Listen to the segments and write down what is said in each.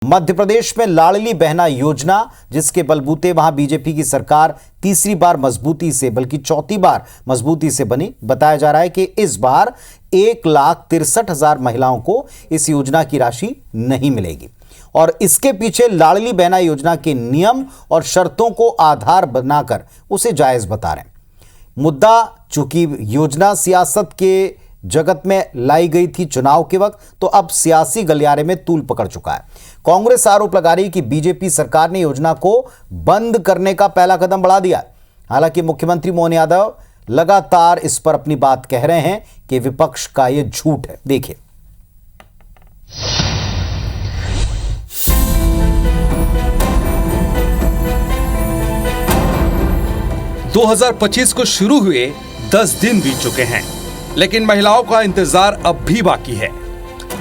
मध्य प्रदेश में लाडली बहना योजना, जिसके बलबूते वहां बीजेपी की सरकार तीसरी बार मजबूती से बल्कि चौथी बार मजबूती से बनी। बताया जा रहा है कि इस बार 1,63,000 महिलाओं को इस योजना की राशि नहीं मिलेगी और इसके पीछे लाडली बहना योजना के नियम और शर्तों को आधार बनाकर उसे जायज बता रहे हैं। मुद्दा चूंकि योजना सियासत के जगत में लाई गई थी चुनाव के वक्त, तो अब सियासी गलियारे में तूल पकड़ चुका है। कांग्रेस आरोप लगा रही कि बीजेपी सरकार ने योजना को बंद करने का पहला कदम बढ़ा दिया। हालांकि मुख्यमंत्री मोहन यादव लगातार इस पर अपनी बात कह रहे हैं कि विपक्ष का यह झूठ है। देखिए, 2025 को शुरू हुए 10 दिन बीत चुके हैं, लेकिन महिलाओं का इंतजार अब भी बाकी है।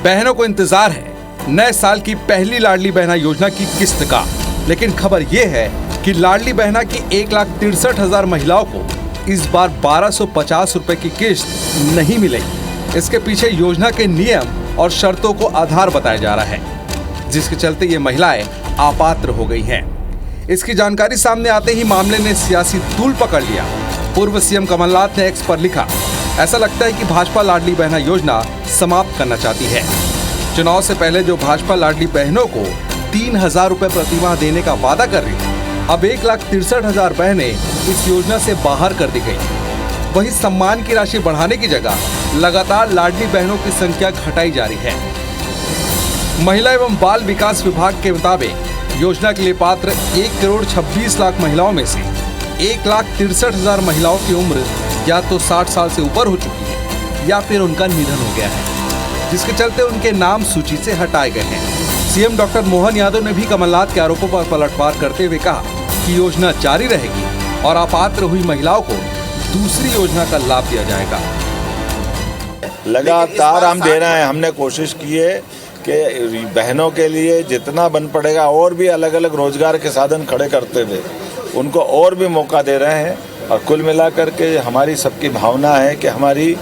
बहनों को इंतजार है नए साल की पहली लाडली बहना योजना की किस्त का। लेकिन खबर यह है कि लाडली बहना की 1,63,000 महिलाओं को इस बार 1,250 रुपए की किस्त नहीं मिलेगी। इसके पीछे योजना के नियम और शर्तों को आधार बताया जा रहा है, जिसके चलते ये महिलाएं अपात्र हो गई हैं। इसकी जानकारी सामने आते ही मामले ने सियासी तूल पकड़ लिया। पूर्व सीएम कमलनाथ ने एक्स पर लिखा, ऐसा लगता है कि भाजपा लाडली बहना योजना समाप्त करना चाहती है। चुनाव से पहले जो भाजपा लाडली बहनों को 3,000 रुपए प्रतिमाह देने का वादा कर रही थी, अब 1,63,000 बहनें इस योजना से बाहर कर दी गई। वहीं सम्मान की राशि बढ़ाने की जगह लगातार लाडली बहनों की संख्या घटाई जा रही है। महिला एवं बाल विकास विभाग के मुताबिक योजना के लिए पात्र 1,26,00,000 महिलाओं में से 1,63,000 महिलाओं की उम्र या तो 60 साल से ऊपर हो चुकी है या फिर उनका निधन हो गया है, जिसके चलते उनके नाम सूची से हटाए गए हैं। सीएम डॉक्टर मोहन यादव ने भी कमलनाथ के आरोपों पर पलटवार करते हुए कहा कि योजना जारी रहेगी और अपात्र हुई महिलाओं को दूसरी योजना का लाभ दिया जाएगा। लगातार हम दे रहे हैं। हमने कोशिश की है कि बहनों के लिए जितना बन पड़ेगा और भी अलग अलग रोजगार के साधन खड़े करते हुए उनको और भी मौका दे रहे हैं। और कुल मिलाकर के हमारी सबकी भावना है कि हमारी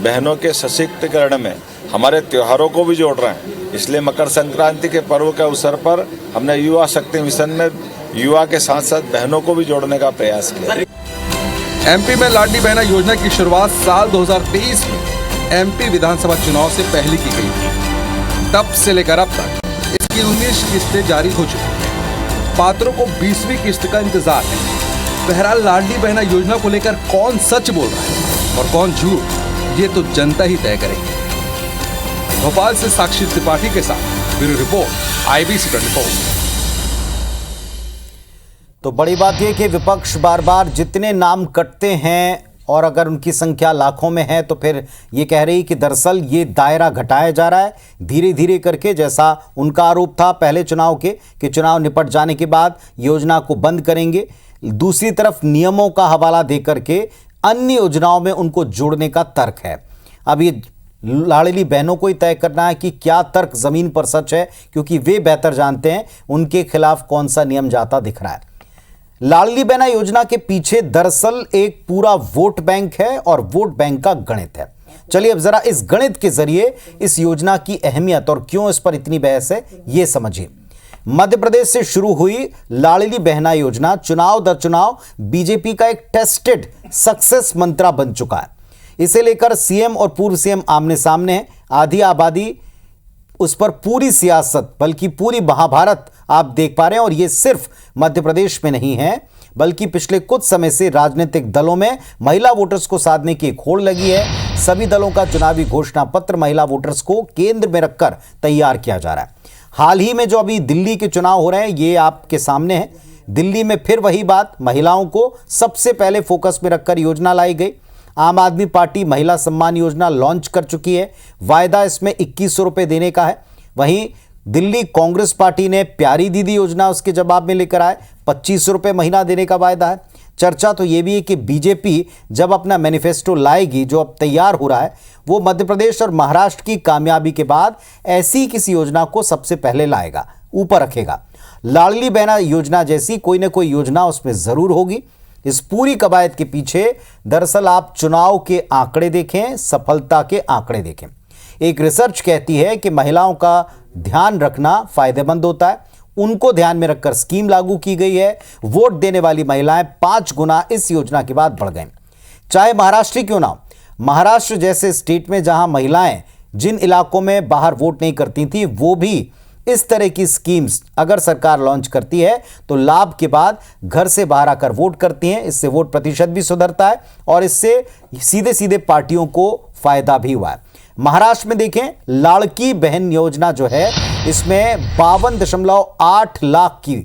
बहनों के सशक्तिकरण में हमारे त्योहारों को भी जोड़ रहे हैं। इसलिए मकर संक्रांति के पर्व के अवसर पर हमने युवा शक्ति मिशन में युवा के साथ साथ बहनों को भी जोड़ने का प्रयास किया। एमपी में लाडली बहना योजना की शुरुआत साल 2023 में एमपी विधानसभा चुनाव से पहले की गई थी। तब से लेकर अब तक इसकी 19 किस्तें जारी हो चुकी हैं। पात्रों को 20वीं किस्त का इंतजार है। बहरहाल लाडली बहना योजना को लेकर कौन सच बोल रहा है और कौन झूठ, ये तो जनता ही तय करेगी। भोपाल से साक्षी त्रिपाठी के साथ ब्यूरो रिपोर्ट, IBC 24। तो बड़ी बात यह कि विपक्ष बार बार जितने नाम कटते हैं और अगर उनकी संख्या लाखों में है, तो फिर ये कह रही कि दरअसल ये दायरा घटाया जा रहा है धीरे धीरे करके, जैसा उनका आरोप था पहले चुनाव के कि चुनाव निपट जाने के बाद योजना को बंद करेंगे। दूसरी तरफ नियमों का हवाला देकर के अन्य योजनाओं में उनको जोड़ने का तर्क है। अब ये लाडली बहनों को ही तय करना है कि क्या तर्क जमीन पर सच है, क्योंकि वे बेहतर जानते हैं उनके खिलाफ कौन सा नियम जाता दिख रहा है। लाडली बहना योजना के पीछे दरअसल एक पूरा वोट बैंक है और वोट बैंक का गणित है। चलिए अब जरा इस गणित के जरिए इस योजना की अहमियत और क्यों इस पर इतनी बहस है, यह समझिए। मध्य प्रदेश से शुरू हुई लाडली बहना योजना चुनाव दर चुनाव बीजेपी का एक टेस्टेड सक्सेस मंत्रा बन चुका है। इसे लेकर सीएम और पूर्व सीएम आमने सामने हैं। आधी आबादी, उस पर पूरी सियासत बल्कि पूरी महाभारत आप देख पा रहे हैं। और यह सिर्फ मध्य प्रदेश में नहीं है, बल्कि पिछले कुछ समय से राजनीतिक दलों में महिला वोटर्स को साधने की एक होड़ लगी है। सभी दलों का चुनावी घोषणा पत्र महिला वोटर्स को केंद्र में रखकर तैयार किया जा रहा है। हाल ही में जो अभी दिल्ली के चुनाव हो रहे हैं, ये आपके सामने है। दिल्ली में फिर वही बात, महिलाओं को सबसे पहले फोकस में रखकर योजना लाई गई। आम आदमी पार्टी महिला सम्मान योजना लॉन्च कर चुकी है। वायदा इसमें 2100 रुपए देने का है। वहीं दिल्ली कांग्रेस पार्टी ने प्यारी दीदी योजना उसके जवाब में लेकर आए, 2500 रुपए महीना देने का वायदा है। चर्चा तो यह भी है कि बीजेपी जब अपना मैनिफेस्टो लाएगी, जो अब तैयार हो रहा है, वो मध्य प्रदेश और महाराष्ट्र की कामयाबी के बाद ऐसी किसी योजना को सबसे पहले लाएगा, ऊपर रखेगा। लाडली बहना योजना जैसी कोई ना कोई योजना उसमें जरूर होगी। इस पूरी कवायद के पीछे दरअसल आप चुनाव के आंकड़े देखें, सफलता के आंकड़े देखें। एक रिसर्च कहती है कि महिलाओं का ध्यान रखना फायदेमंद होता है। उनको ध्यान में रखकर स्कीम लागू की गई है। वोट देने वाली महिलाएं 5 गुना इस योजना के बाद बढ़ गईं। चाहे महाराष्ट्र क्यों ना हो, महाराष्ट्र जैसे स्टेट में जहां महिलाएं जिन इलाकों में बाहर वोट नहीं करती थी, वो भी इस तरह की स्कीम्स अगर सरकार लॉन्च करती है तो लाभ के बाद घर से बाहर आकर वोट करती हैं। इससे वोट प्रतिशत भी सुधरता है और इससे सीधे सीधे पार्टियों को फायदा भी हुआ है। महाराष्ट्र में देखें, लाड़की बहन योजना जो है इसमें 52.8 लाख की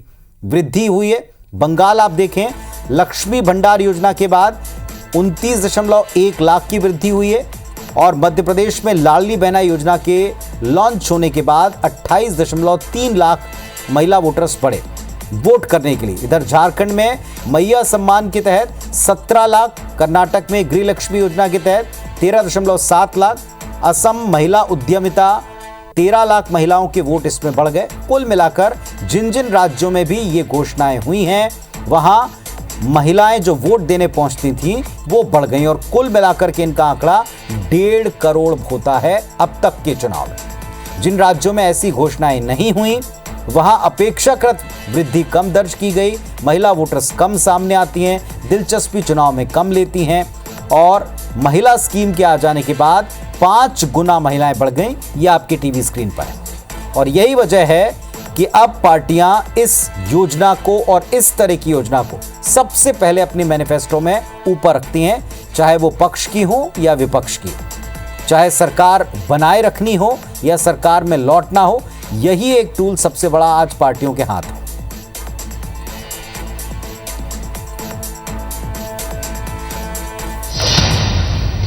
वृद्धि हुई है। बंगाल आप देखें, लक्ष्मी भंडार योजना के बाद 29.1 लाख की वृद्धि हुई है और मध्य प्रदेश में लाडली बहना योजना के लॉन्च होने के बाद 28.3 लाख महिला वोटर्स बढ़े वोट करने के लिए। इधर झारखंड में मैया सम्मान के तहत 17 लाख, कर्नाटक में गृह लक्ष्मी योजना के तहत 13.7 लाख, असम महिला उद्यमिता 13 लाख महिलाओं के वोट इसमें बढ़ गए। कुल मिलाकर जिन जिन राज्यों में भी ये घोषणाएं हुई हैं वहां महिलाएं जो वोट देने पहुंचती थी वो बढ़ गई और कुल मिलाकर के इनका आंकड़ा 1.5 करोड़ होता है अब तक के चुनाव में। जिन राज्यों में ऐसी घोषणाएं नहीं हुई वहां अपेक्षाकृत वृद्धि कम दर्ज की गई, महिला वोटर्स कम सामने आती हैं, दिलचस्पी चुनाव में कम लेती हैं और महिला स्कीम के आ जाने के बाद 5 गुना महिलाएं बढ़ गईं। ये आपके टीवी स्क्रीन पर है और यही वजह है कि अब पार्टियां इस योजना को और इस तरह की योजना को सबसे पहले अपने मैनिफेस्टो में ऊपर रखती हैं, चाहे वो पक्ष की हो या विपक्ष की, चाहे सरकार बनाए रखनी हो या सरकार में लौटना हो। यही एक टूल सबसे बड़ा आज पार्टियों के हाथ है।